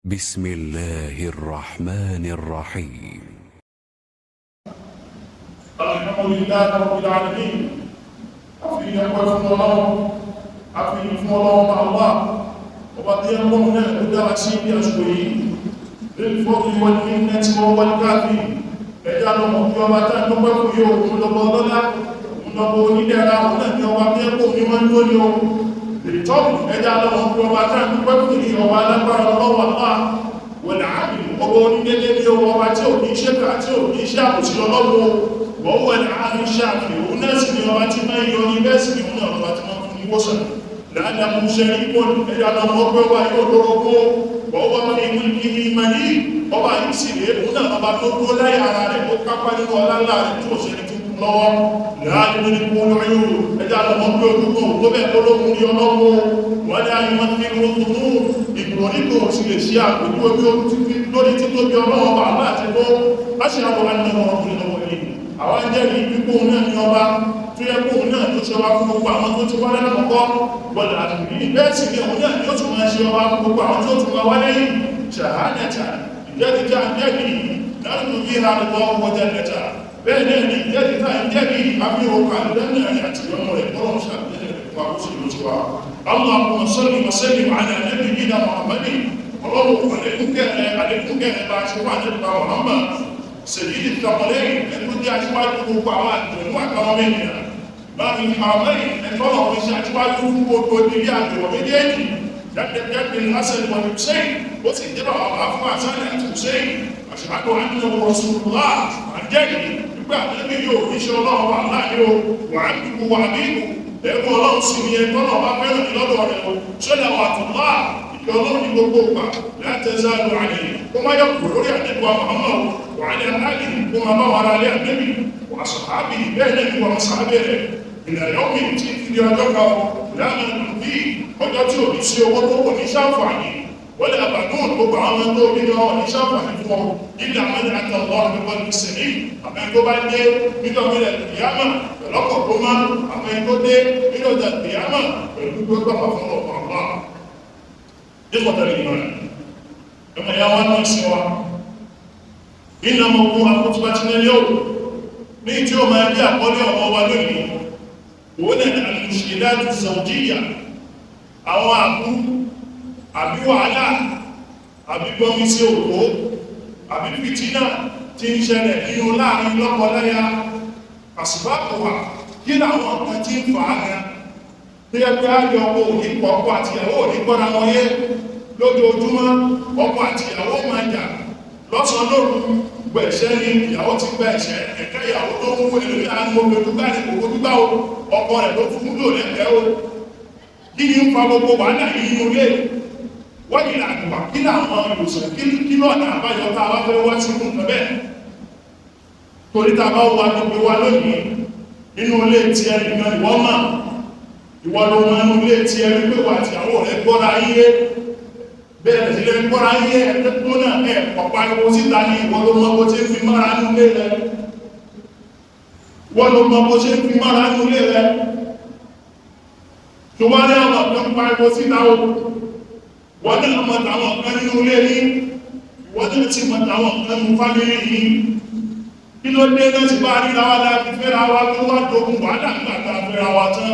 بسم الله الرحمن الرحيم. الحمد لله رب العالمين. أفي يقول الله أفي الله مع الله وبقي الله هنا سيدي أشكري للفضل والمنة وهو الكافي ẹjá lọ́mọ̀ kí ọba tá tó pẹ́ fún yóò mú lọ́bọ̀ lọ́lá mú lọ́bọ̀ onídẹ̀ẹ́ra òun náà ni ọba tí ẹkùn ní wọ́n tó ní ohun ìtọ́bù ẹjá lọ́mọ̀ kí ọba tá tó pẹ́ fún ní ọba alágbára lọ́wọ́ àpá wọ̀n ààbì ọba onídẹ̀ẹ́dẹ́ ní ohun ọba tí ò ní iṣẹ́ kà tí ò ní iṣẹ́ àkùsí lọ́wọ́ wọ́n wọ̀n ààbì ṣáàfì òun náà sì ni ọba tí máa yọ ní bẹ́ẹ̀ sì ni òun náà ọba tí wọ́n fún ní wọ́sàn láàdàmú ṣẹ́rí pọ́n ẹjá lọ́mọ̀ pẹ́ wà yóò lórogó wọ́n wọ́n fi mú ìhì ìmàní ọba yìí sì lè òun náà ọba tó dúró láyé ara rẹ̀ ó kápá nínú ọlá rẹ̀ tó ṣe ní tuntun lọ́wọ́ láàrín ní kó lóyún ẹjá lọ́mọ pé ojúkò tó bẹ̀ tó lóhun ní ọlọ́wọ́ wọ́n dá ìmọ̀ ní orúkúnú ìgbìmọ̀ nígbò sí lè ṣe àpòjú ojú lórí tító bí ọlọ́wọ́ bá láti tó láṣẹ àwọn ọmọ ọdún lọ́wọ́ yìí àwọn jẹ́rìí pípò náà ní ọba tó yẹ kó náà tó ṣe wá fún gbogbo àwọn tó ti wá lẹ́nà kọ́kọ́ gbọ́dọ̀ àtìrí bẹ́ẹ̀ sì ni òun náà ni ó tún máa ṣe ọba fún gbogbo àwọn tó tún wá lẹ́yìn ṣàhádàtà ìjẹ́dìjá jẹ́bì láti bí i àríwọ̀ ọwọ́ jẹ́dẹ̀ta bẹ́ẹ̀ náà ni ìjẹ́dìjá jẹ́bì àfihàn àdúrà àti ọmọ rẹ̀ kọ́rọ̀ ṣàbẹ̀lẹ̀ pàkóṣì ló ti wá Allahumma salli wa sallim ala nabiyyina Muhammadin ọlọ́run àlékúnkẹ́ bá ṣe wà nípa Muhammad sèyí tọkọlẹ́yìn ẹgbẹ́ jẹ́ aṣíwájú gbogbo àwọn àjọ̀nú àkọwọ́ mẹ́rin láti àmẹ́rin ẹ̀tọ́lọ̀ wọ́n ṣe aṣíwájú fún gbogbo ilé àjọ̀wọ̀ méjèèjì jáde Hasan wa Hussein ó sì jẹ́ bàbá fún Hasan àti Hussein ashhadu anna Rasulullah àjẹ́gì nígbà tẹ́lẹ̀ yóò iṣẹ́ ọlọ́run wà láàrin o wà á dúkú wà nínú ẹgbẹ́ ọlọ́run sì ní ẹgbọ́nà bá fẹ́ràn ní lọ́dọ̀ rẹ̀ o ṣẹlẹ̀ wà tó lá ìjọ ọlọ́run ní gbogbo ìgbà láti ẹzá lọ àlè kó má yọkù lórí àdẹ́gbà Muhammad wà á lè àlè kó má bá wà lálẹ́ àdẹ́bì wà sàhábì bẹ́ẹ̀ náà ni wọ́n sàhábẹ̀ rẹ̀ ìlànà omi tí di ọjọ́ kan lánàá bí ọjọ́ tí ò ní sí owó tó kò ní ṣàǹfààní wọ́n lè àbàdún gbogbo àwọn tó bí náà ní ṣàǹfààní fún ọ ilẹ̀ àmọ́lẹ̀ àtàlọ́ àbẹ́wọ́n ní sẹ̀mí àbẹ́ tó bá dé nítorí ìyámà pẹ̀lọ́kọ̀ tó má àbẹ́ tó dé nítorí ìyámà pẹ̀lú gbogbo àwọn ọ̀pọ̀ àmọ́ nípọ̀tẹ̀lẹ̀ ìmọ̀ ẹ̀mọ̀ ya wá náà sí wa iná mọ̀ fún akútùbá tí nílé ò ní tí ó máa bí àkọlé ọmọ wa lónìí òun náà al-mushkilatu zawjiyya àwọn àbú àbí wàhálà àbí gbọ́mí sí òkú àbí fìtínà tí ń ṣẹlẹ̀ nínú láàrin lọ́kọláya àsìbákọ̀wà kí láwọn ọ̀pọ̀ tí ń fà á gan tí ẹgbẹ́ ayọ̀ ònípọ̀ ọkọ àti ìyàwó ònípọ̀ra wọn yé lójoojúmọ́ ọkọ àti ìyàwó máa jà lọ́sàn lóru gbẹ̀ṣẹ́ ní ìyàwó ti gbẹ̀ṣẹ́ ẹ̀kẹ́ ìyàwó tó ń wé lórí àwọn olùdúgbà ní gbogbo dúgbà ọkọ rẹ̀ tó fún lò lẹ́gbẹ́ o kí ní ń fa gbogbo wà náà nínú ilé wọ́n yìí làgbà kí láwọn ìwòsàn kí lọ́nà àbáyọ tá a wá fẹ́ wá sí fún ọ̀bẹ́ torí tá a bá wà gbogbo wa lónìí nínú ilé tí ẹni náà ìwọ́n mà ìwọ́n ló mọ inú ilé tí ẹni pé wà tí àwọn rẹ̀ gbọ́ra yíyé bẹ́ẹ̀ sílẹ̀ gbọ́ra yíyé ẹgbẹ́ tó náà ẹ̀ pọ̀pá ìwò síta ní ìwọ́n ló mọ́ bó ṣe fi mára nínú ilé rẹ̀ wọ́n ló mọ́ bó ṣe fi mára nínú ilé rẹ̀ tó wá ní àwọn ọ̀pẹ́ ń pa ìwò síta o wọ́n ní ọmọ tàwọn ọ̀pẹ́ nínú ilé ní ìwọ́n ní ti mọ̀ tàwọn ọ̀pẹ́ mú fámílì yìí kí ló dé náà ti bá ríra wá láti fẹ́ra wá tó wá dogun wà dàgbàgbà fẹ́ra wá tán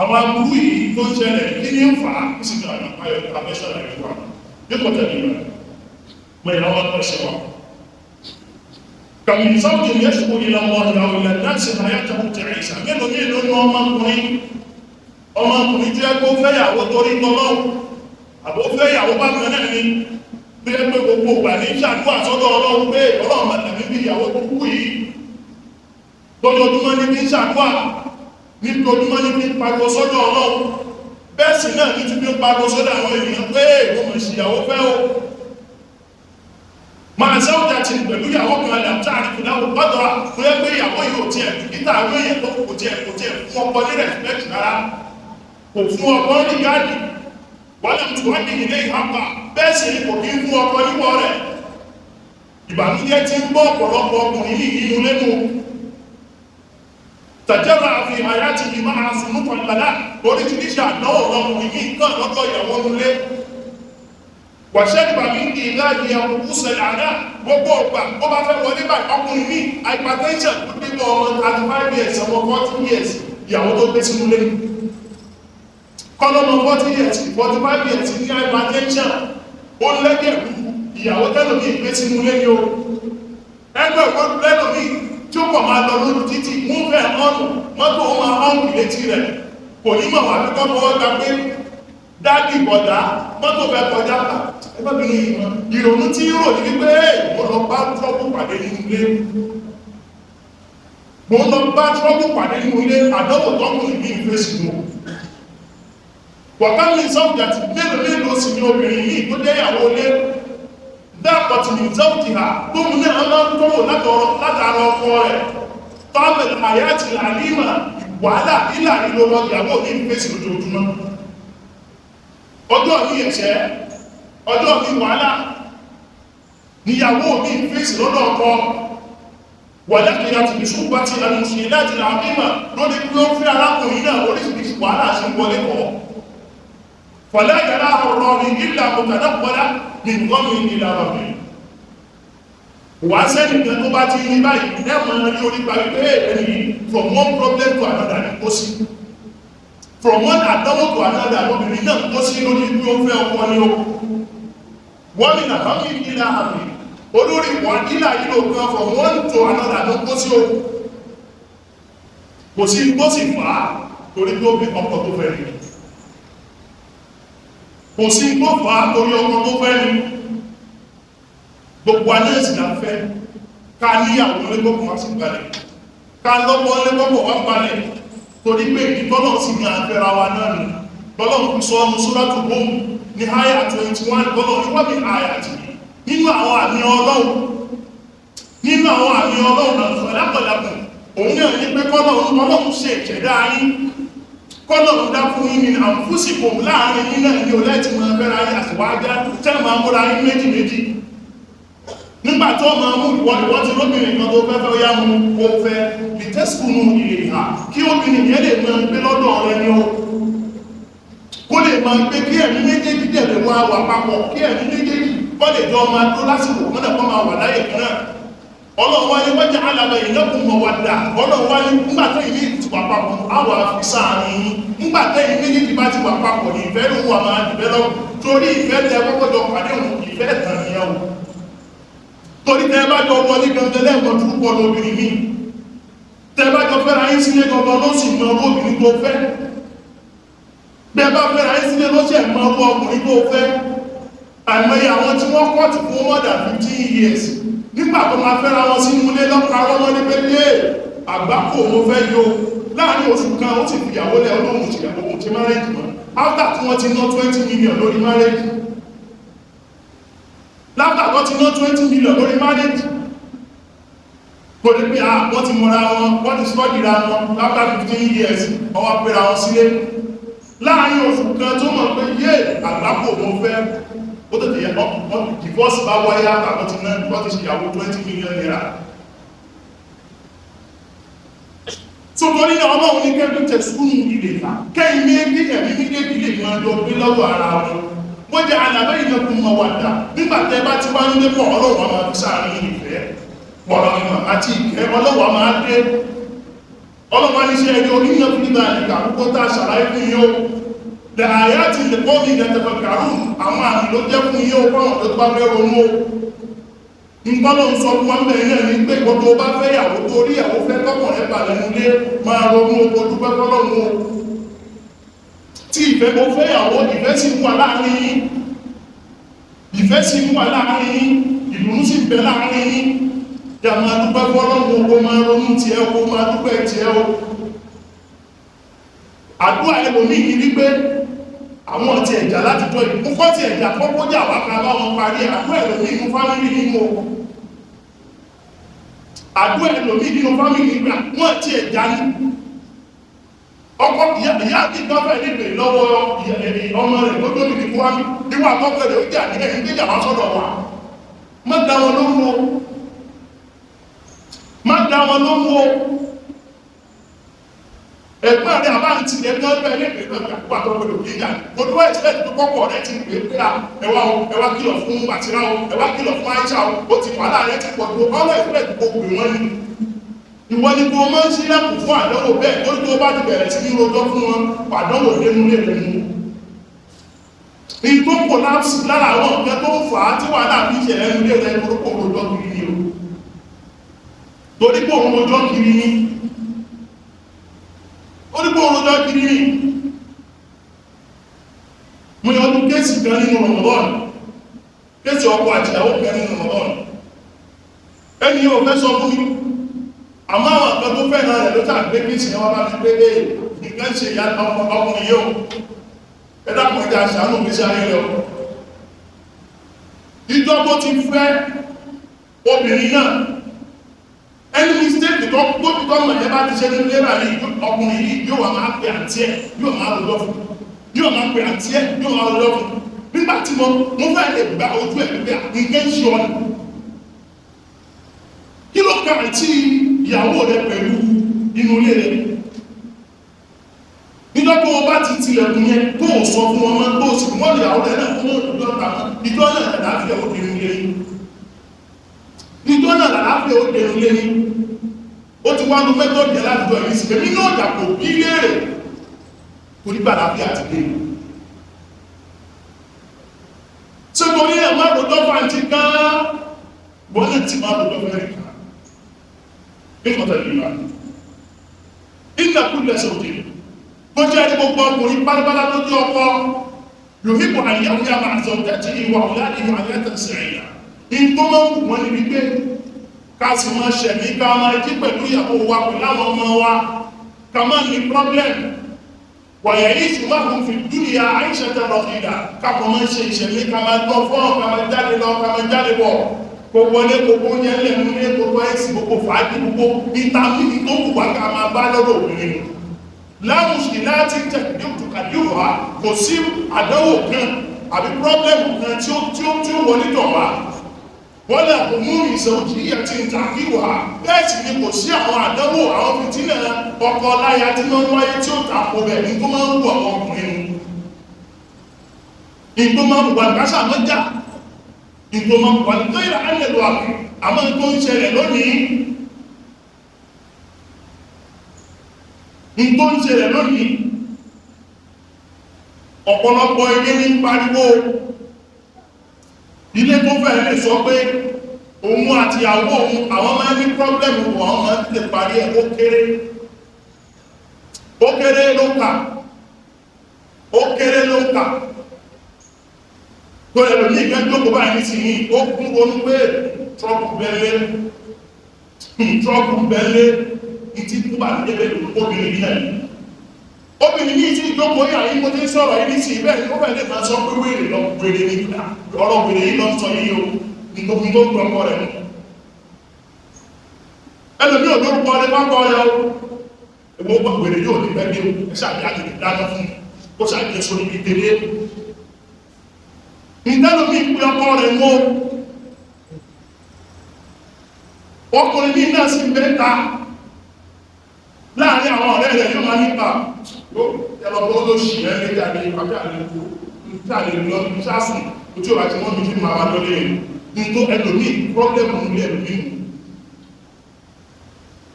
àwọn agbúrú yìí tó ń ṣẹlẹ̀ kí ní ń fà á sí ìgbàlá ayọ̀ àbẹ́ṣọ́lá ìwà nípọ̀tẹ̀ nìyàn mọ̀ ìyàwó pẹ̀ṣẹ̀ wọn kàmì sáwọ́dì yẹ́ṣùkú ìlànà ìyàwó ilẹ̀ láti àyàtọ̀ tẹ̀rẹ̀sà mélòó ní ọmọkùnrin tí ẹ kó fẹ́yàwó torí tọ́lọ́wọ́ àbó fẹ́yàwó bá kan náà ní bí ẹ pé gbogbo ìgbà ní ṣàdúrà sọ́dọ̀ Ọlọ́run pé Ọlọ́run màtàmí bí ìyàwó tó kú yìí lójoojúmọ́ ní bí ṣàdúrà ní ojúmọ́ ní bí pàgbọ́ sọ́dọ̀ Ọlọ́run bẹ́ẹ̀ sì náà ní tí bí pàgbọ́ sọ́dọ̀ àwọn ènìyàn pé ìwọ̀n ìṣìyàwó fẹ́ o máa sẹ́wọ́jà ti pẹ̀lú ìyàwó kan lẹ́pítà àrífìdáwò gbọ́dọ̀ tó yẹ pé ìyàwó yóò tí ẹ̀ títà àwọn èèyàn tó kò tí ẹ̀ fún ọkọ ní rẹ̀sìpẹ́kì rárá kò fún ọkọ ní gáàdì wọ́n lè tún wọ́n ní ilé ìhàpá bẹ́ẹ̀ sì ni kò kí fún ọkọ níwọ̀ rẹ̀ ìbànújẹ́ tí ń bọ́ ọ̀pọ̀lọpọ̀ ọkùnrin ní inú lẹ́nu tàjẹ́rà àfi àyàtì ìmọ̀ àsìnúkọ̀ ìlànà oríṣiríṣi àdánwò ọkùnrin ní nǹkan lọ́kọ̀ ìyàwó nulé wàṣẹ́dìbà ní ìlàjì ẹ̀kùnkùsẹ̀ àdá gbogbo ọgbà ó bá fẹ́ wọlé bá ọkùnrin ní hypertension tó dípọ̀ ọmọ 35 years ọmọ 40 years ìyàwó tó gbé sínú lẹ́yìn kọ́lọ́mọ 40 years 45 years ní hypertension ó lẹ́gẹ̀ẹ́ ìyàwó tẹ́lòmí gbé sínú lẹ́yìn o ẹgbẹ́ ìwọ́n lẹ́lòmí tí ó pọ̀ máa lọ lórí títí mú fẹ́ ọ̀nà mọ́tò ó máa hàn ìlétí rẹ̀ kò ní mọ̀ wà ní kọ́ fọwọ́ gba pé dáàbì bọ̀dá mọ́tò fẹ́ kọjá ẹgbẹ́bìnrin ìrònú tí ó rò ní wípé mo lọ bá trọ́bù pàdé nínú ilé mo lọ bá trọ́bù pàdé nínú ilé àdánwò tọ́kùnrin ní ìfẹ́sì mú wọ̀kánlẹ̀ ìsọ́jà ti mélòó sí ní obìnrin yìí tó jẹ́ ìyàwó ilé dápọ̀tì ní ìsọ́jà tó mú ní àwọn tọ́wò látara ọkọ rẹ̀ tọ́bẹ̀lì àyàtì àlímà wàhálà ìlà ìlò lọ ìyàwó ní ìfẹ́sì lójoojúmọ́ ọjọ́ ní ẹ̀ṣẹ́ ọjọ́ ní wàhálà níyàwó ní ìfẹ́sì lọ́dọ̀ ọkọ wàlákìyà ti ìṣúgbà ti àmìṣẹ́ láti àmìmà lórí pé ó fẹ́ arákùnrin náà oríṣìíríṣìí wàhálà sí wọlé kọ́ fọ̀lá ìyàrá ọ̀rọ̀ ní ìlà mọ̀tàdàpọ̀lá ní gọ́mì ìlà rọ̀bì wà sẹ́nìkan tó bá ti ní báyìí ẹ̀mọ̀ ní orí parí pé ẹni from one problem to another ní kó sí from one àdánwò to another lóbìnrin náà kó sí lórí pé ó fẹ́ ọkọ ní o wọ́n ní nàhámi ìlà àmì olórí wà nílà ìlò kan from one to another ló kó sí o kò sí tó sì fà á torí pé ó bí ọkọ tó fẹ́ rí kò sí tó fà á torí ọkọ tó fẹ́ rí gbogbo anẹ́sì la fẹ́ ká níyàwó lẹ́gbọ́gbọ̀ wá sí balẹ̀ ká lọ́pọ̀ lẹ́gbọ́gbọ̀ wá balẹ̀ torí pé ìtọ́lọ̀ sí ní àfẹ́ra wa náà nù tọ́lọ̀ ń sọ ọmọ sóràtù bóòmù ní àyà 21 tọ́lọ̀ ní wọ́n bí àyà jì nínú àwọn àmì ọlọ́run náà fẹ́lápọ̀lápọ̀ òun náà ní pé kọ́lọ̀ ṣe ìṣẹ̀dá yín kọ́lọ̀ ń dá fún yín ní àǹfúsìkò láàrin yín náà ní olẹ́tì máa fẹ́ra yín àtìwájá tẹ́ máa múra yín méjì méjì nígbà tó máa mú ìwọ́n ti lóbìnrin kan tó fẹ́fẹ́ yá mú kó fẹ́ lè tẹ́sùkúnú ilé ìhà kí obìnrin yẹn lè máa gbé lọ́dọ̀ rẹ ní o kó lè máa gbé kí ẹ̀mí méjèèjì dẹ̀lẹ̀ wá wà papọ̀ kí ẹ̀mí méjèèjì bọ́ lè jọ máa tó lásìkò mọ́nà kọ́ máa wà láyé kan náà ọlọ́run wá ní wọ́n jẹ́ alàbẹ̀ ìlẹ́kùn mọ̀ wà dà ọlọ́run wá ní nígbàtẹ́ ìlú ti wà papọ̀ àwọ̀ àfisà àárín nígbàtẹ́ ìlú méjèèjì bá ti wà papọ̀ ní ìfẹ́ ló wà máa dìbẹ́lọ́ torí ìfẹ́ tẹ kọ́kọ́jọ pàdé òun ìfẹ́ tàn ní ẹwù torí tẹ́ bá jọ wọlé gangan lẹ́ẹ̀kan tó pọ̀ lóbìnrin mi tẹ́ bá jọ fẹ́ra yín sílé gangan ló sì mọ obìnrin tó fẹ́ bẹ́ẹ̀ bá fẹ́ra yín sílé ló ṣẹ̀ mọ ọkùnrin tó fẹ́ àìmọye àwọn tí wọ́n kọ́ ti fún more than 15 years nígbà tó máa fẹ́ra wọn sínú ilé lọ́pàá wọn ní pé lé àgbákò mo fẹ́ yóò láàrin oṣù kan ó sì fìyàwó lẹ́ ọlọ́run ìṣẹ̀yàwó ti marriage mọ́ after tí wọ́n ti ná 20 million lórí marriage látàkọ́ ti ná 20 million lórí marriage kò ní pé wọ́n ti mọ́ra wọn wọ́n ti sọ́dìra wọn after 15 years ọwọ́ pẹ́ra wọn sílé láàrin oṣù kan tó mọ̀ pé yé àgbákò mo fẹ́ ó tètè yẹ divorce bá wáyé àtàkọ́ ti náà wọ́n ti ṣìyàwó 20 million naira tó torí náà ọlọ́run ní kẹ́kẹ́ tẹ̀sùkúnù ilé ìlà kẹ́yìn méjì ẹ̀mí méjèèjì lè máa jọ gbé lọ́wọ́ ara wọn wọ́n jẹ́ alàbẹ́ ìlẹ́kùn mọ̀ wà dá nígbàtẹ́ bá ti wá nílé pọ̀ ọlọ́wọ́ máa fi sáàrin ìfẹ́ pọ̀rọ̀ ìmọ̀ àti ìkẹ́ ọlọ́wọ́ máa dé ọlọ́wọ́ ní ṣe ẹjọ́ oníyàn fún ìgbà ìgbà púpọ̀ tá ṣàlàyé fún yíó lẹ àyá ti lè pọ́ ní ìdẹ́tẹ̀fẹ̀ kàrún àwọn àmì ló jẹ́ fún yíó fọ́nà tó bá fẹ́ ronú nǹkanlọ́ ń sọ fún ọmọ ẹ̀yìn ní pé gbogbo bá fẹ́ yàwó tó rí yàwó fẹ́ tọ́kàn rẹ̀ bà lẹ́nu lé máa ronú ogun dúpẹ́ fọ́lọ́run tí ìfẹ́ mo fẹ́ yàwó ìfẹ́ sì wà láàrin yín ìfẹ́ sì wà láàrin yín ìdùnnú sì bẹ láàrin yín yà máa dúpẹ́ fọ́lọ́run owó máa ronú tí ẹ kó máa dúpẹ́ tí ẹ o àdúrà ẹlòmí ní wípé àwọn ti ẹ̀jà láti jọ ìpúpọ̀ ti ẹ̀jà pọ́pọ́ jà wá ká bá wọn parí àdúrà ẹlòmí nínú fámílì nínú àdúrà ẹlòmí nínú fámílì nígbà wọ́n ti ẹ̀jà ní ọkọ̀ ìyá àti ìgbàfẹ́ nígbè lọ́wọ́ ọmọ rẹ̀ lójó ní kíkọ́ wámi níwà tọ́pẹ̀ rẹ̀ ó jà ní ẹ̀yìn gbéjà wá sọ́dọ̀ wà má dá wọn lóhùn ẹ̀gbọ́n rẹ̀ àbá ń ti ẹgbẹ́ ọgbẹ́ ilé ìgbẹ́ náà gbà tó gbọdọ̀ kí ìyá mo dúró ẹ̀sẹ̀ tó kọ́kọ́ rẹ̀ ti gbé pé ẹwà kìlọ̀ fún àtìrá o ẹwà kìlọ̀ fún àìsà o ó ti wà láàrẹ̀ ti pọ̀ tó ọlọ́ ìpínlẹ̀ tó gbogbo wọn ni ìwọ ni kò máa ń sílẹ̀kùn fún àdánwò bẹ́ẹ̀ ó tó bá ti bẹ̀rẹ̀ sí ní rojọ́ fún wọn àdánwò dénú lè rẹ̀ mú ní tó kò láàpù lára àwọn nǹkan tó ń fà á tí wà láàbí ìṣẹ̀lẹ̀ ń lé rẹ̀ lórúkọ rojọ́ kiri ni o torí pé òun rojọ́ kiri ni onígbò òrùjọ́ kiri ní mú yọ ọdún kéèsì kan nínú Ramadan kéèsì ọkọ àti ìyàwó kan nínú Ramadan ẹni yóò fẹ́ sọ fún mi àmọ́ àwọn àpẹ tó fẹ́ náà rẹ̀ ló tàbí kéèsì ní wọ́n bá fi pé lè nǹkan ṣe ìyá ọkùnrin yóò ẹ̀dàkùn ìjà àṣánù gbèsè ayé rẹ̀ ìjọ tó ti fẹ́ obìnrin náà ẹni mistake tó bí gọ́ọ̀mọ̀ ẹ bá ti ṣe ní lébà ní ọkùnrin yìí yóò wà máa pè àti ẹ̀ yóò máa lọ fún yóò máa pè àti ẹ̀ yóò máa lọ fún nígbàtí mo fẹ́ lè gba ojú ẹ̀ pé nǹkan ṣe ọ́ ni kí ló kà tí ìyàwó rẹ pẹ̀lú inú ilé rẹ nígbà tó o bá ti tilẹ̀kùn yẹn tó o sọ fún ọmọ tó o sì mọ́ ìyàwó rẹ náà fún ìjọ tàbí ìjọ náà láàfíà ó dé nílé yìí ìjọ náà láàfíà ó dé nílé yìí ó ti wá ló mẹ́tọ́dì ẹ̀ láti jọ ìrí sí èmi náà dàpọ̀ bí léèrè torí bá láàfíà ti dé ṣe torí ẹ̀ má rò dọ́fà ti gan wọ́n lè ti má rò dọ́fà rí kan ní kọ́tà ìlú ìgbà kú lẹ́sẹ̀ òkè bó jẹ́ ẹni gbogbo ọkùnrin pátápátá tó jẹ́ ọkọ yòókù àyàwó yà máa zọ tẹ́tì ìwà ọ̀lá ìwà àyẹ́tẹ̀sẹ̀ ẹ̀yà ìtọ́ máa ń wù wọ́n níbi pé káàsì máa ṣẹ̀mí ká máa jí pẹ̀lú ìyàwó wa pẹ̀lú àwọn ọmọ wa ká máa ní problem wàyẹ̀ yìí sì máa kún fi dúnìyà àìṣẹ́tẹ̀ lọ ìdá káàkọ̀ máa ṣe ìṣẹ̀mí ká máa gbọ́ fún ká máa jáde lọ ká máa jáde bọ̀ kò wọlé gbogbo yẹn lẹ́nu ní gbogbo ẹ̀sì gbogbo fàájì gbogbo ìtàmìnì tó wù wá ká máa bá lọ́dọ̀ obìnrin láwùsì láti tẹ̀lé òtùkàdíwà kò sí àdánwò kan àbí problem kan tí ó wọlé tọ̀ wá wọ́n lè kò mú ìṣẹ̀wòjì àti ìtàkíwà bẹ́ẹ̀ sì ni kò sí àwọn àdánwò àwọn fìtínà ọkọ láya tí wọ́n wáyé tí ó tàkò bẹ̀ ní tó máa ń wù àwọn ọkùnrin ní tó máa ń wà káṣà mọ́jà ní tó máa ń wà ní tó ìrà ánìlò àmọ́ tó ń ṣẹlẹ̀ lónìí ní tó ń ṣẹlẹ̀ lónìí ọ̀pọ̀lọpọ̀ ilé ní pariwo ilé tó fẹ́ lè sọ pé òun àti ìyàwó òun àwọn máa ní pọ́blẹ̀mù wọ́n máa ti lè parí ẹ̀ ó kéré ló kà tó ẹ̀rọ ní ìgbẹ́ tó kò báyìí sí ní ó kún ronú pé trọ́pù bẹ́lé ìtí kú bá ní ẹgbẹ́ obìnrin náà obìnrin ní ìtí ìjókòó yà yí mo tí ń sọ̀rọ̀ yìí sí ibẹ̀ ó bẹ̀rẹ̀ máa sọ pé wèrè lọ wèrè ní ọ̀rọ̀ wèrè yìí lọ sọ yìí o nítorí tó ń gbọ́kọ́ rẹ̀ mú ẹlòmí ò lórúkọ ọdẹ pápọ̀ ọ̀yọ́ ẹgbẹ́ wèrè yóò ní bẹ́ẹ̀ bí ẹ̀ṣàbí àgbègbè dáná fún ó ṣàgbé sórí ìdílé ìdálòmí pé ọkọ rẹ̀ mọ́ ọkùnrin ní náà sí mẹ́ta láàrin àwọn ọ̀rẹ́ rẹ̀ yóò máa nípa ẹlọ́gbọ́ ló ṣì ẹ́ lẹ́gbẹ́ àgbẹ̀ ìpàdé àlẹ́kù ìtàlẹ̀ lọ ìṣásùn ojú ọ̀rọ̀ àti wọ́n bí kí máa wá lọ́lẹ́ ní tó ẹlòmí pọ́blẹ́mù nílé ẹlòmí nù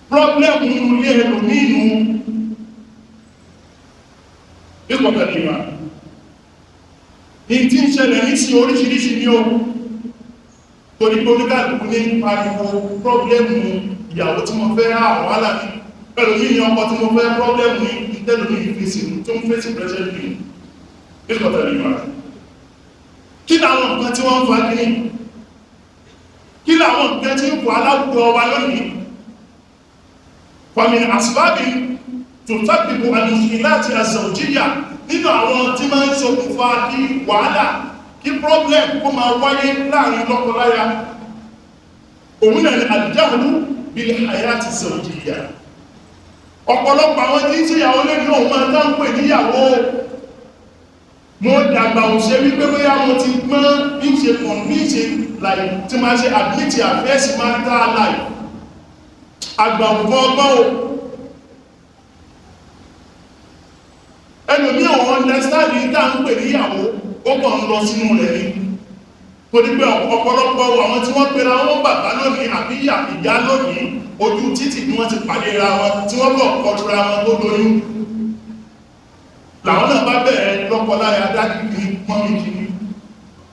pọ́blẹ́mù nílé ẹlòmí nù ìpọ̀tẹ̀lẹ̀ ìwà ìtí ń ṣẹlẹ̀ ní sí oríṣiríṣi ní o torí pé oníkàlùkù ní pariwo pọ́blẹ́mù ìyàwó tí mo fẹ́ àwọn wàhálà ní ẹlòmí ní ọkọ tí mo fẹ́ pọ́blẹ́mù ní ìtẹ́lòmí ìfèsì tó ń fèsì presently ìpọ̀tẹ̀lẹ̀ ìwà kí láwọn nǹkan tí wọ́n ń fa kí láwọn nǹkan tí ń kò aláwùjọ wa lónìí wàmìn àsìbábì tó tábìbò àdùsùn láti àzàwòjíyà nínú àwọn tí máa ń ṣokùnfà kí wàhálà kí problem kó máa wáyé láàrin lọ́kọláya òun náà ni àjáhùn bil hayati zawjiyya ọ̀pọ̀lọpọ̀ àwọn tí ń ṣe ìyàwó lé ní òun máa tán pè níyàwó mo dàgbà òṣè wípé bóyá mo ti gbọ́n bí ṣe convince like tí máa ṣe admit affairs marital life àgbà ọgbọ́n understand ní tá ń pè níyàwó ó kàn ń lọ sínú rẹ̀ ní torí pé ọ̀pọ̀lọpọ̀ àwọn tí wọ́n pera wọn bàbá lónìí àbí ìyá lónìí ojú títì ni wọ́n ti pàdé ra wọn tí wọ́n kọ̀ kọjúra wọn tó lóyún làwọn náà bá bẹ̀rẹ̀ lọ́kọláya dákìkì mọ́mìkì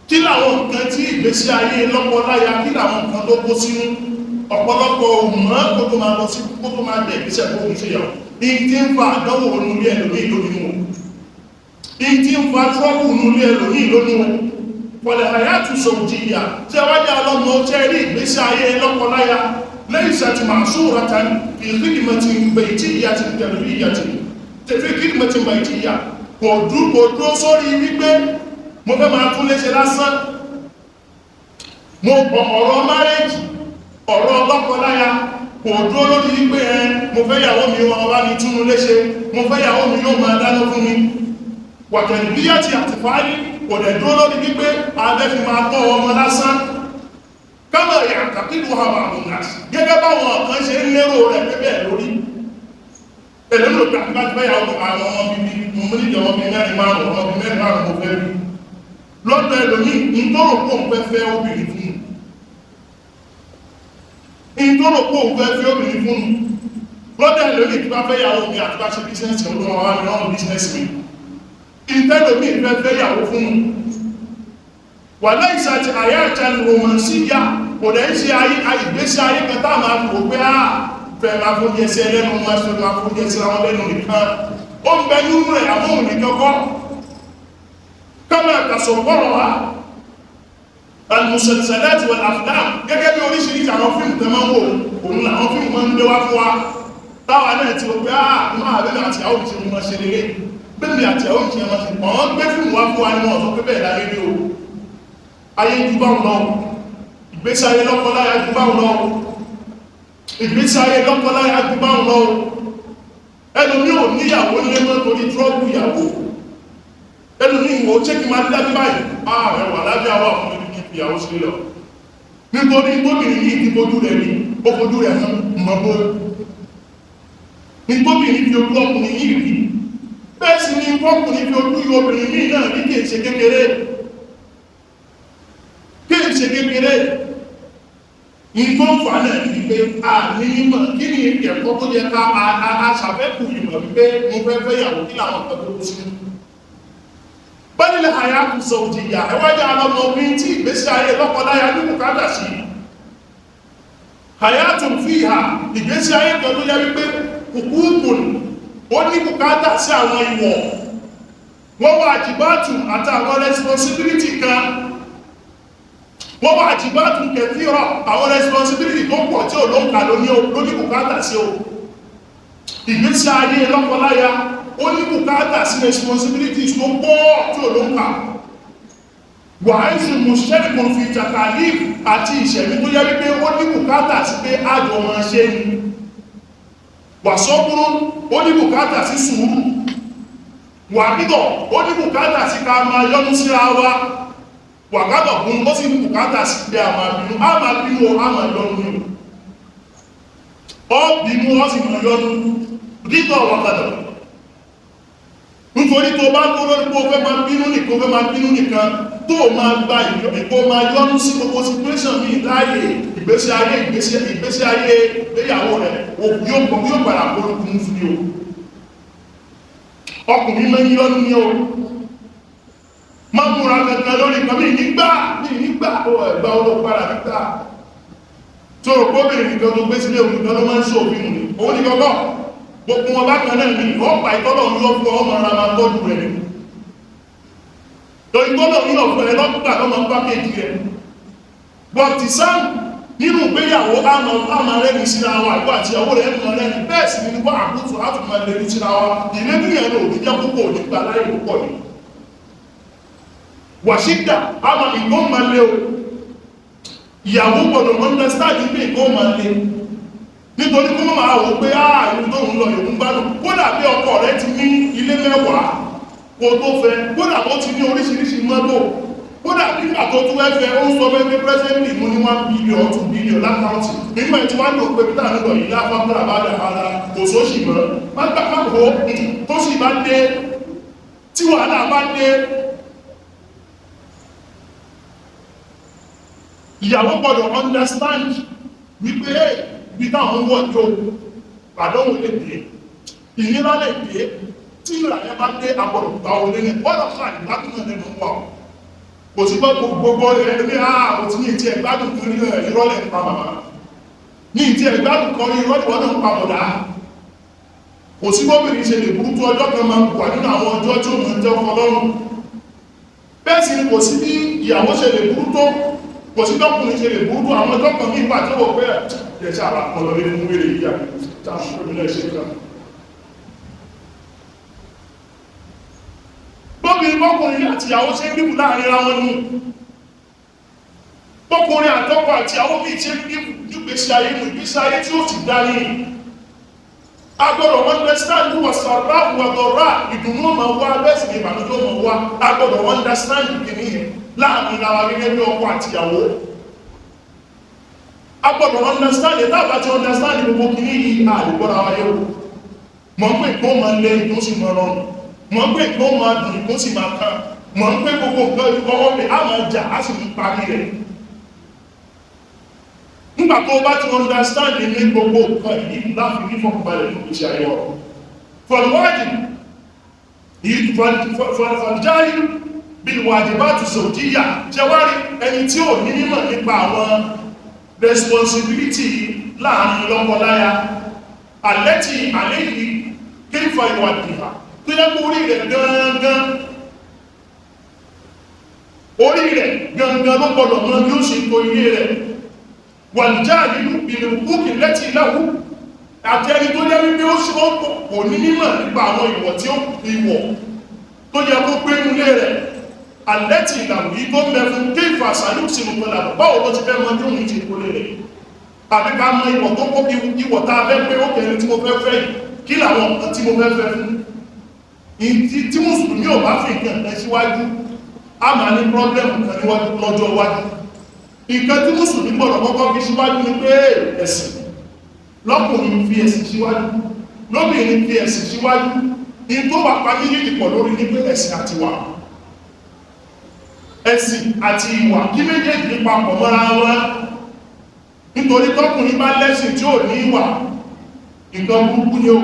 kí làwọn nǹkan tí ìgbésí ayé lọ́kọláya kí làwọn nǹkan tó kó sínú ọ̀pọ̀lọpọ̀ òmùmọ́ kókó máa lọ sí kókó máa bẹ̀ ìgbésẹ̀ tó ń ṣe yàwó in tí ń fa àdánwò onúlé ẹlòmíì lónìí wọn in tí ń fa trọ́bù onúlé ẹlòmíì lónìí wọn pọ̀lẹ̀ àyàtú sọ̀jìyà tí a wájá ọlọ́mọ tẹ́ rí ìgbésí ayé lọ́kọláya lẹ́yìn sàtì màṣúrata fi khidmati baytiyyati tarbiyati fi khidmati baytiyya kò dúró sórí wípé mo fẹ́ máa tún léṣe lásán mo ọ̀rọ̀ márẹ́jì ọ̀rọ̀ lọ́kọláya kò dúró lórí wípé mo fẹ́ yàwó mi wọn bá mi túnú léṣe mo fẹ́ yàwó mi yóò máa dáná fún mi wàtẹ̀lìbíyàtì àti fàáyí kò dẹ̀ dúró lórí wípé abẹ́ fi máa tọ́ ọmọ lásán kámọ̀ ìyàtàkìlú àwọn àmúnà gẹ́gẹ́ báwọn kan ṣe ń lérò rẹ̀ pẹ́bẹ̀ lórí ẹ̀lẹ́mìlò gbàgbàgbàyàwó àwọn ọmọ bíbí mo níjọ ọmọ bí mẹ́rin márùn-ún ọmọ bí mẹ́rin márùn-ún mo fẹ́ rí lọ́dọ̀ ẹlòmí ìtọ́rọ̀ pọ̀ ń fẹ́ fẹ́ obìnrin fún ìtọ́rọ̀ pọ̀ ń fẹ́ fẹ́ obìnrin fún lọ́dọ̀ ẹlòmí tí bá fẹ́ yàwó mi àti bá ṣe bísẹ́ǹsì olóòwò wá ní ọ̀rọ̀ bísẹ́ǹsì mi ìtẹ́lòmí fẹ́ fẹ́ yàwó fún wà láìsí àti àyà ìtàlù romansíyà kò dẹ̀ ń ṣe ìgbésí ayé kan tá máa fò pé á fẹ́ máa fún jẹ́ sí ẹlẹ́nu máa fún jẹ́ sí àwọn lẹ́nu nìkan ó ń bẹ nínú rẹ̀ àwọn òun nìkan kọ́ kama kasọ̀pọ̀rọ̀ al-musalsalati wal-aflam gẹ́gẹ́ bí oríṣiríṣi àwọn fíìmù tẹ́ máa ń wò òun làwọn fíìmù máa ń gbé wá fún wa táwa náà ti wọ́n pé máa bẹ́ẹ̀ àti àwọn òṣèlú máa ṣe lélẹ̀ bẹ́ẹ̀ àti àwọn òṣèlú máa ṣe wọ́n gbé fíìmù wá fún wa ní wọ́n sọ pé bẹ́ẹ̀ láyé ní o ayé ju bá wọn lọ ìgbésí ayé lọ́kọláya ju bá wọn lọ ìgbésí ayé lọ́kọláya ju bá wọn lọ ẹlòmí ò níyàwó lé mọ́ torí trọ́bù ìyàwó ẹlùmí ìwò tí kí máa dájú báyìí ààrẹ wà lábẹ́ àwọ́ àwọn ibi kí ìyàwó sí lọ nítorí tóbìnrin yìí ti fojú rẹ̀ ní ó fojú rẹ̀ mọ́bó nítoríbìnrin fi ojú ọkùnrin yìí rí bẹ́ẹ̀ sì ní ọkùnrin fi ojú obìnrin yìí náà ní kí èṣe kékeré ìfọ́nfà náà ní pé a ní mímọ̀ kí ni ẹ̀kọ́ tó yẹ ká aṣàfẹ́kù ìmọ̀ wípé mo fẹ́ fẹ́ yàwó kí làwọn ọ̀pẹ́ tó kú sí bẹ́ẹ̀lẹ̀ àyàkù sọ̀tìyà ẹwàjá alọ́mọbìnrin tí ìgbésí ayé lọ́kọláya ní bùkátà sí àyàtùn fíhà ìgbésí ayé kan tó yẹ wípé kùkúùkùn ó ní bùkátà sí àwọn ìwọ̀ wọ́n wà àjìbátù àtàwọn responsibility kan wọ́n wà àjìbátù kẹfíra àwọn responsibility tó pọ̀ tí ò ló ń kà lóní bùkátà sí o ìgbésí ayé lọ́kọláya ó ní bùkátà sí responsibilities tó pọ̀ tí ò ló ń kà wà áìsù mùsẹ́lìkùn fi takalif àti ìṣẹ̀mí tó yẹ wípé ó ní bùkátà sí pé àjọ wọn ṣe ní wà sọ́kúrú ó ní bùkátà sí sùúrù wà bídọ̀ ó ní bùkátà sí ká máa yọ́nú síra wa wà gábọ̀ gún ó sì ní bùkátà sí pé a máa bínú a máa yọ́nú ó bínú ó sì máa yọ́nú dídọ̀ wàkàdọ̀ nítorí tó bá tó lórí pé o fẹ́ máa bínú nìkan tó máa gba ìpò máa yọ́nú sí gbogbo situation ní láàyè ìgbésí ayé ìgbéyàwó rẹ̀ yóò padà kórùkún fún ní o ọkùnrin mẹ́ yọ́nú ní o má múra kankan lórí kan ní nígbà ẹgbà olóòpára nígbà tó rò gómìnà nìkan tó gbé sílé òun nìkan ló máa ń ṣe òfin ní òun ní gọ́gọ́ gbogbo wọn bá kan náà ní ọ̀pá ìtọ́lọ̀ ń yọ fún ọmọ ara máa tọ́jú rẹ̀ ní torí tọ́lọ̀ ń yọ fún ẹ lọ́pùpà lọ́mọ pákéjì rẹ̀ bọ̀tí sáà nínú ìgbéyàwó àmà rẹ̀ni síra wa àgbà àti ìyàwó rẹ̀ mọ̀ rẹ̀ni bẹ́ẹ̀ sì ní wọ́n àkútù látùmọ̀ lẹ́ni síra wa ìlé ní ẹ̀rọ òdíjẹ́ púpọ̀ nígbà láyé púpọ̀ ní wàṣídà àmà ìgbó ma lé o ìyàwó gbọdọ̀ understand ní pé ìgbó ma lé nítorí kó mọ́ máa wò pé ìlú tó ń lọ ìlú gbádùn kódà bí ọkọ rẹ̀ ti ní ilé mẹ́wàá kó tó fẹ́ kódà tó ti ní oríṣiríṣi mọ́tò kódà nígbà tó tún ẹfẹ́ ó sọ mẹ́fẹ́ presently mú ní 1 billion 2 billion lákàntì nígbà tí wọ́n lò pé pítà nílò ìlà fábúrà bá dà ara kò sóṣì mọ́ mágbàgbàgbò tó sì bá dé tí wàhálà bá dé ìyàwó gbọ́dọ̀ understand wípé ibi táwọn wọ́n jọ àdánwò lè dé ìnira lè dé tí ìrànlẹ́ bá dé agbọ̀dọ̀ gbà wọlé ní ọ̀dọ̀ fún àdìgbàtúmọ̀ nínú wà kò sí gbogbo ẹ̀rẹ́ ààrùn tí ní ìtí ẹgbádùn kan ní ìrọ́lẹ̀ pa màmá ní ìtí ẹgbádùn kan ní ìrọ́lẹ̀ wọ́n náà pa bọ̀dá kò sí gómìnà ṣe lè burú tó ọjọ́ kan máa wà nínú àwọn ọjọ́ tí ó mọ̀ jẹ́ ọlọ́run bẹ́ẹ̀ sì ni kò sí bí ìyàwó ṣe lè burú tó kò sí dọ́kùnrin ṣe lè burú tó àwọn ọjọ́ kan ní ìgbà tó wọ̀ pé ẹ̀ṣẹ́ àrà ọlọ́rin fún wèrè ìyà bọ́kùnrin àti ìyàwó ṣe ń ríbù láàrin ra wọn ní bọ́kùnrin àtọ́kọ àti ìyàwó bí ṣe ń ríbù nígbèsí ayé ní ìgbésí ayé tí ó ti dá ní agbọ́dọ̀ understand wọ́n sàrá wọ́dọ̀rá ìdùnnú ọmọ wá bẹ́ẹ̀sì ní ìbànújẹ́ ọmọ wá agbọ́dọ̀ understand ìkìní yẹn láàrin ra wa gẹ́gẹ́ bí ọkọ àti ìyàwó agbọ́dọ̀ understand it láàbá tí understand gbogbo kìní yìí àdìgbọ́ra wáyé mọ̀ pé kó máa lé tó sì mọ̀ rọrùn mọ̀ pé kó máa dùn kó sì máa kán mọ̀ pé gbogbo nǹkan ọwọ́ pé a máa jà á sì ń parí rẹ̀ nígbà tó bá ti understand ní gbogbo nǹkan yìí láti ní fọ́kànbalẹ̀ ní ìṣẹ́ ayé ọ̀rọ̀ fọ̀lúwájì yìí fọ̀lújáyì bí wàjì bá tù sòjíyà jẹwárí ẹni tí ò ní mímọ̀ nípa àwọn responsibility láàrin lọ́kọláya àlẹ́tì àléyìí kéfà ìwà dìbà tó yẹ kó orí rẹ̀ gangan ló gbọdọ̀ mọ́ bí ó ṣe tó ilé rẹ̀ wà já nínú ìlúkúkì lẹ́tì ìlàwó àti ẹni tó jẹ́ wípé ó ṣe kò ní mímọ̀ nípa àwọn ìwọ̀ tí ó ìwọ̀ tó yẹ kó pé nílé rẹ̀ àlẹ́tì ìlàwó yìí tó mẹ́ fún kéfà sàlú sínú pẹ̀lá báwo ló ti fẹ́ mọ́ bí òun ti kó lé rẹ̀ tàbí ká mọ ìwọ̀ tó kó ìwọ̀ tá a fẹ́ pé ó kẹrin tí mo fẹ́ fẹ́ yìí kí làwọn nǹkan tí mo fẹ́ fẹ́ fún tí mùsùlùmí ò bá fi nǹkan ẹ̀ síwájú a máa ní pọ́blẹ́mù kan níwájú lọ́jọ́ iwájú nǹkan tí mùsùlùmí gbọ́dọ̀ kọ́kọ́ fi síwájú ní pé ẹ̀sìn lọ́kùnrin fi ẹ̀sìn síwájú lóbìnrin fi ẹ̀sìn síwájú ní tó wà pa ní ìdìpọ̀ lórí ní pé ẹ̀sìn àti ìwà ẹ̀sìn àti ìwà kí méjèèjì papọ̀ mọ́ra wọn nítorí tọ́kùnrin bá lẹ́sìn tí ò ní ìwà nǹkan burúkú ni ó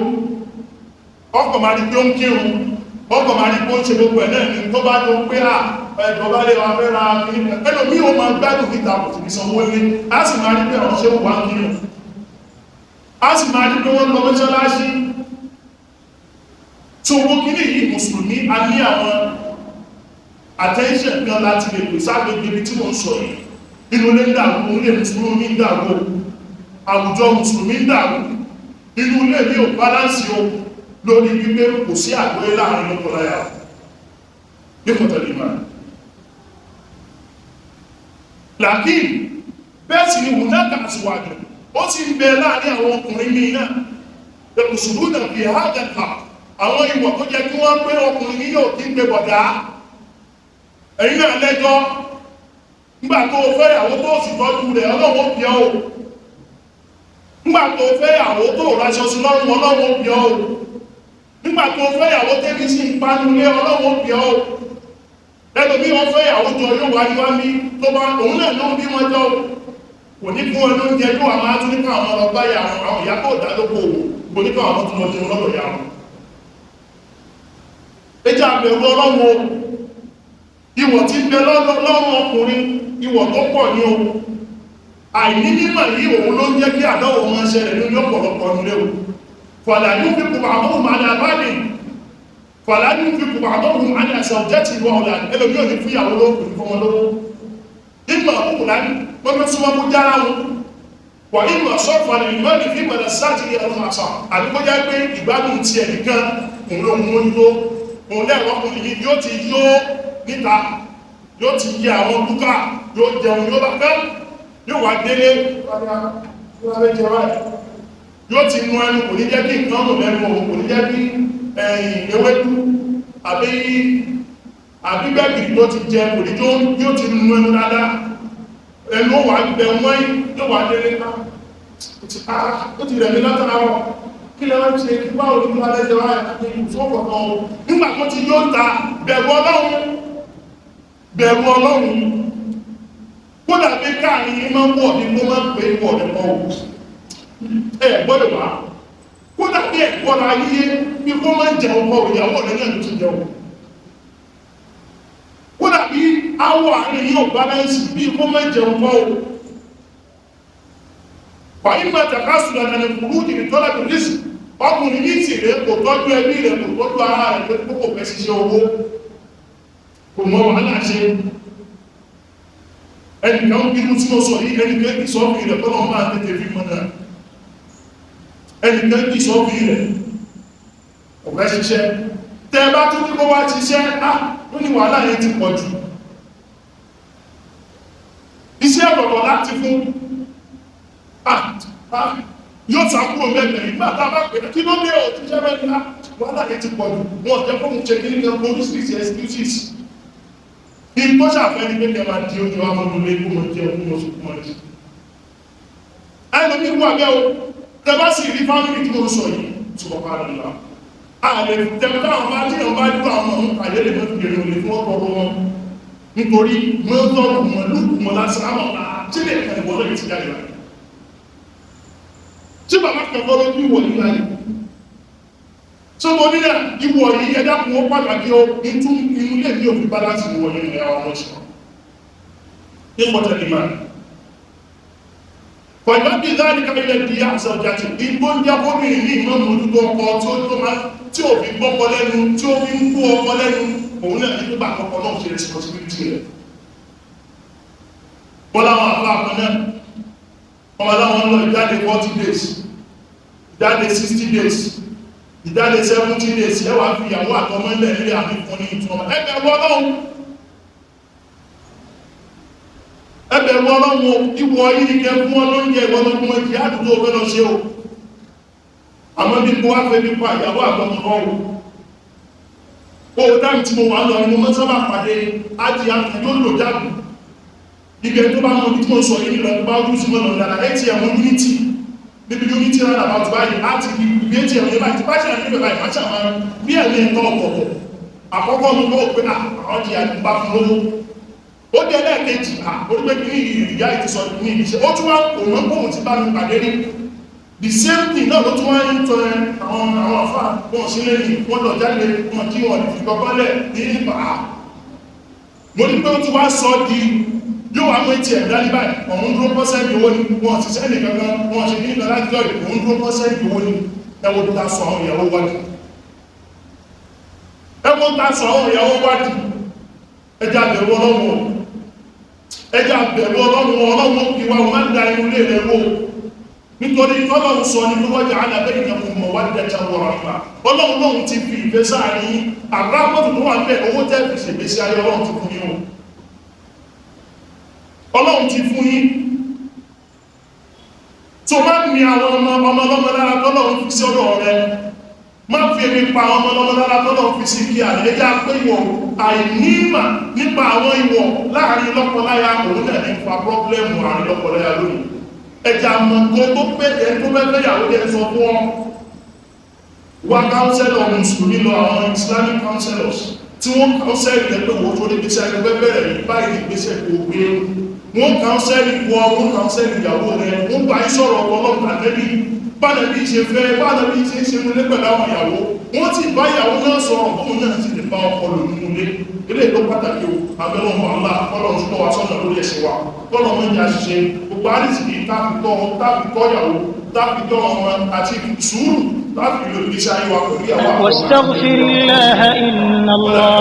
ọkọ̀ máa rí pé ó ń kírun ọkọ̀ máa rí pé ó ń ṣe gbogbo ẹ̀ náà ní tó bá tó pé ẹ̀dọ̀bá lè wà fẹ́ ra ẹlòmí o máa gbádùn níta kò tí sanwó lé a sì máa rí pé àwọn ṣe wà kírun a sì máa rí pé wọ́n lọ mọ́ṣáláṣí tí owó kíní yìí mùsùlùmí a ní àwọn attention kan láti lè pèsè agbègbè tí wọ́n sọ yìí inú lé ń dàrú ilé mùsùlùmí ń dàrú àwùjọ mùsùlùmí ń dàrú inú ilé ní ò bálánsì o lórí wípé kò sí àgbóyé láàrin lọ́pọ̀láyà ní kọ̀tàlìmá làkín bẹ́ẹ̀ sì ni hùnákà àṣíwájú ó sì ń bẹ láàrin àwọn ọkùnrin ní iná ẹkùsùrú nà fi hajjá àwọn ìwọ̀ tó jẹ́ kí wọ́n pé ọkùnrin ní yóò kí ń gbé bọ̀dá ẹ̀yìn náà lẹ́jọ́ nígbà tó fẹ́ ìyàwó tó sì tọ́jú rẹ̀ ọlọ́wọ́ bí ọ́ nígbà tó fẹ́ ìyàwó tó ráṣọ sí lọ́rùn ọlọ́wọ́ bí ọ́ nígbà tó fẹ́ ìyàwó tẹ́bí sí ìpanulé ọlọ́wọ́ bí ọ́ ẹlòmí wọ́n fẹ́ ìyàwó jọ yóò wáyé wá ní tó bá òun náà ló ń bí wọ́n jọ kò ní fún ọdún jẹ yóò àmá tún nípa àwọn ọlọ́gbá àwọn ìyá kò dálókò kò nípa àwọn tún lọ́jọ́ lọ́rọ̀ ìyá wọn ẹjá bẹ̀rù ọlọ́wọ́ ìwọ̀ tí ń bẹ lọ́rùn ọkùnrin ìwọ̀ tó pọ̀ ní o àìní mímọ̀ yìí òun ló ń jẹ́ kí àdánwò wọn ṣẹlẹ̀ ní ọ̀pọ̀lọpọ̀ nílé o fàlàyé fi kùbà àbọ̀hùn máa ní àbáàdì fàlàyé fi kùbà àbọ̀hùn máa ní àṣà ọ̀jẹ́tì ìwọ̀ ọ̀là ẹlòmí ò ní fún ìyàwó lóògùn fún wọn lówó ìmọ̀ àbúkù láti wọ́n tó súnmọ́ mú jára wọn wà ìmọ̀ sọ́fà ní ìmọ̀lì fi padà sáàtì ẹ̀rọ àṣà àdúgbọ́já pé ìgbádùn ti ẹ̀ nìkan òun ló mú yó òun lẹ́ẹ̀rọ ọkùnrin yìí yóò ti yó níta yóò ti yẹ àwọn búkà yóò jẹun yóò bá fẹ́ yóò wá délé yóò ti mú ẹnu kò ní jẹ́ kí nǹkan mọ̀ lẹ́nu òun kò ní jẹ́ kí ewédú àbí bẹ́ẹ̀kì tó ti jẹ kò ní yóò ti mú ẹnu dáadáa ẹnu wà gbẹ wọ́n yóò wá délé ó ti rẹ̀ mí látara wọn kí lè wọ́n ṣe kí báwo ní wọ́n lẹ́jọ́ wáyé àti ìṣòkò kan nígbà tó ti yóò ta bẹ̀rù Ọlọ́run kódà bí káàrin ní máa ń wọ̀ ní kó máa ń pè wọ̀ ní mọ́ gbọ́dọ̀ wá kódà bí ẹ̀kọ́ra ayé bí kó máa ń jẹun kọ́ ìyàwó rẹ̀ náà ti jẹun kódà bí awọ àárín yóò bálánsì bí kó máa ń jẹun kọ́ wàyí máa tàkà sùdà nà ní kúrú ìrìn tọ́lá tó lẹ́sì ọkùnrin ní ìsìnlẹ̀ kò tọ́jú ẹbí rẹ̀ kò tọ́jú ara rẹ̀ pé kókò fẹ́ ṣiṣẹ́ owó kò mọ wàhálà ṣe ẹnìkan bínú tí ó sọ yìí ẹnìkan kì sọ́ọ̀fì rẹ̀ tọ́lọ́ máa tètè fi mọ́ náà ẹnìkan kì sọ́ọ̀fì rẹ̀ kò fẹ́ ṣiṣẹ́ tẹ́ bá tún ní kó wá ṣiṣẹ́ ó ní wàhálà yẹn ti pọ̀ jù iṣẹ́ ọ̀tọ̀tọ̀ láti fún yóò sàkúrò mẹ́bẹ̀rẹ̀ nígbà tá a bá pẹ̀lú kí ló dé ò tí jẹ́ mẹ́rin wàhálà yẹn ti pọ̀ jù wọ́n jẹ́ fún ṣe kí ní kan oríṣiríṣi excuses ní tó ṣàfẹ́ ní pé kẹma di ojú amọ́dúnlé kó mọ̀ jẹ́ ogún oṣù kúmọ̀ jù ẹni ní wà bẹ́ o tẹbá sì rí fámílì tí mo sọ yìí ṣùgbọ́n àdúrà ààrẹ tẹbá àwọn bá díẹ̀ bá dúró àwọn ọmọ àyẹ́lẹ̀ mọ́ fi èrò lè fún ọkọ̀ wọn nítorí mọ́tọ́rù mọ́ lùkùmọ́ lásán àwọn àjílẹ̀ ẹ̀wọ̀n lórí ti jáde wáyé tí bàbá kẹfọ́ ló bí wọ̀ nígbà yìí tó mọ́ nílẹ̀ ìwọ̀ yìí ẹ̀dá kún ó pàtàkì ó inú ilé ní òfin balance ìwọ̀ yìí ní àwọn ọmọ ṣe ní pọ̀tẹ̀ ìmá pọ̀lá bí láàrín kàmílẹ̀ di àṣà ọjà tí ìgbó ń jábọ́ ní ìlú ìmọ̀ mọ̀lúgbọ́ ọkọ̀ tí ó fi gbọ́kọ lẹ́nu tí ó fi ń kú ọkọ lẹ́nu òun náà nígbà àkọ́kọ́ náà ṣe responsibility rẹ̀ bọ́lá wọn àpá àpọ̀ náà ọmọ aláwọn lọ ìjáde 40 days ìjáde 60 days ìjáde 70 days ẹwà fi ìyàwó àtọmọ ilẹ̀ ilẹ̀ àmìfún ní ìtùnmọ̀ ẹgbẹ̀rún ọlọ́run ìwọ̀ yìí kẹ fún ọlọ́njẹ ìwọ̀lọ́gbọ̀n ìjì àdúgbò ọgbẹ́ lọ ṣe o àmọ́ bí kó wá fẹ́ nípa ìyàwó àtọmọ ó dáàmì tí mo wà lọ inú mọ́sábà pàdé ájì àti yóò lò jáàbù ibẹ̀ tó bá mọ́ bí tí mo sọ yìí lọ bá rú sí mọ́nà lára atm unity níbi unity rán àbájú báyìí láti ibi atm ní báyìí bá ṣe àríwẹ̀ báyìí máa ṣàmà bí ẹ̀mí ẹ̀tọ́ ọ̀pọ̀pọ̀ àkọ́kọ́ mú kọ́ pé àwọn jì àdúgbà fún lówó ó jẹ́ lẹ́ẹ̀kejì orígbé kí ní ìrìyà ìtìsọ̀ ní ìṣẹ́ ó tún wá òun kóhun ti bá mi pàdé rí the same thing náà ló tún wá ń tọ́ àwọn àfá wọn sí lẹ́yìn wọ́n lọ jáde wọn kí wọ́n fi kọ́kọ́lẹ̀ ní ìgbà mo ní pé ó tún wá sọ di yóò wá mú etí ẹ̀dá ní báyìí ọ̀hún dúró pọ́sẹ́ntì owó ní wọ́n ti sẹ́lẹ̀ kankan wọ́n ṣe ní ìlọ́lá jọ ìwọ̀n dúró pọ́sẹ́ntì owó ní ẹwọ́n tó sọ àwọn ìyàwó wádìí ẹjá bẹ̀rù ọlọ́run ọlọ́run ìwà ọmọ dá inú lè rẹ̀ wó nítorí ọlọ́run sọ ní lọ́wọ́jà alábẹ́ ìyàkùn mọ̀ wá dẹ̀ta wọ̀rọ̀fà ọlọ́run lọ́run ti fi ìfẹ́ sáàrin àrápọ̀tù tó wà ń bẹ̀ owó tẹ́ fi ṣègbésí ayé ọlọ́run ti fún yín ọlọ́run ti fún yín tó má ní àwọn ọmọlọ́mọ lára tọ́lọ́run fi sí ọ̀dọ̀ rẹ̀ má fi èmi pa ọmọlọ́mọ lára tọ́lọ́run fi sí kí àlẹ́já pé ìwọ̀ àìníìmà nípa àwọn ìwọ̀ láàrin lọ́kọláya òun náà ní fa pọ́blẹ́mù àrin lọ́kọláya lónìí ẹjà mọ̀gbọ́ tó pẹ̀lẹ̀ tó mẹ́fẹ́ ìyàwó jẹ́ sọ fún wọn wá káúnsẹ́lọ̀ mùsùlùmí lọ àwọn Islamic counselors tí wọ́n káúnsẹ́lì lẹ́pẹ̀ wọ́n tó níbi tí a gbẹ́ bẹ̀rẹ̀ ní báyìí ìgbésẹ̀ kò gbé wọ́n káúnsẹ́lì wọ́n káúnsẹ́lì ìyàwó rẹ̀ wọ́n gbà í sọ̀rọ̀ ọlọ́pàá lẹ́bí bánàbí ṣe fẹ́ bánàbí ṣe ṣe mú lẹ́pẹ̀ láwọn ìyàwó wọ́n ti bá ìyàwó náà sọ̀rọ̀ fún náà ti lè bá ọkọ lò nínú ilé ilé ìlú pàtàkì o abẹ́lọ́ ọ̀la ọlọ́run tó wà sọ́nà lórí ẹ̀ṣẹ̀ wa lọ́nà mọ́ ìjà ṣiṣẹ́ gbogbo àrísìkí táàfikọ́ ìyàwó táàfikọ́ ọmọ àti sùúrù láti ìlú ìgbésí ayé wa pẹ̀lú ìyàwó àwọn wastaghfirillaha inna Allah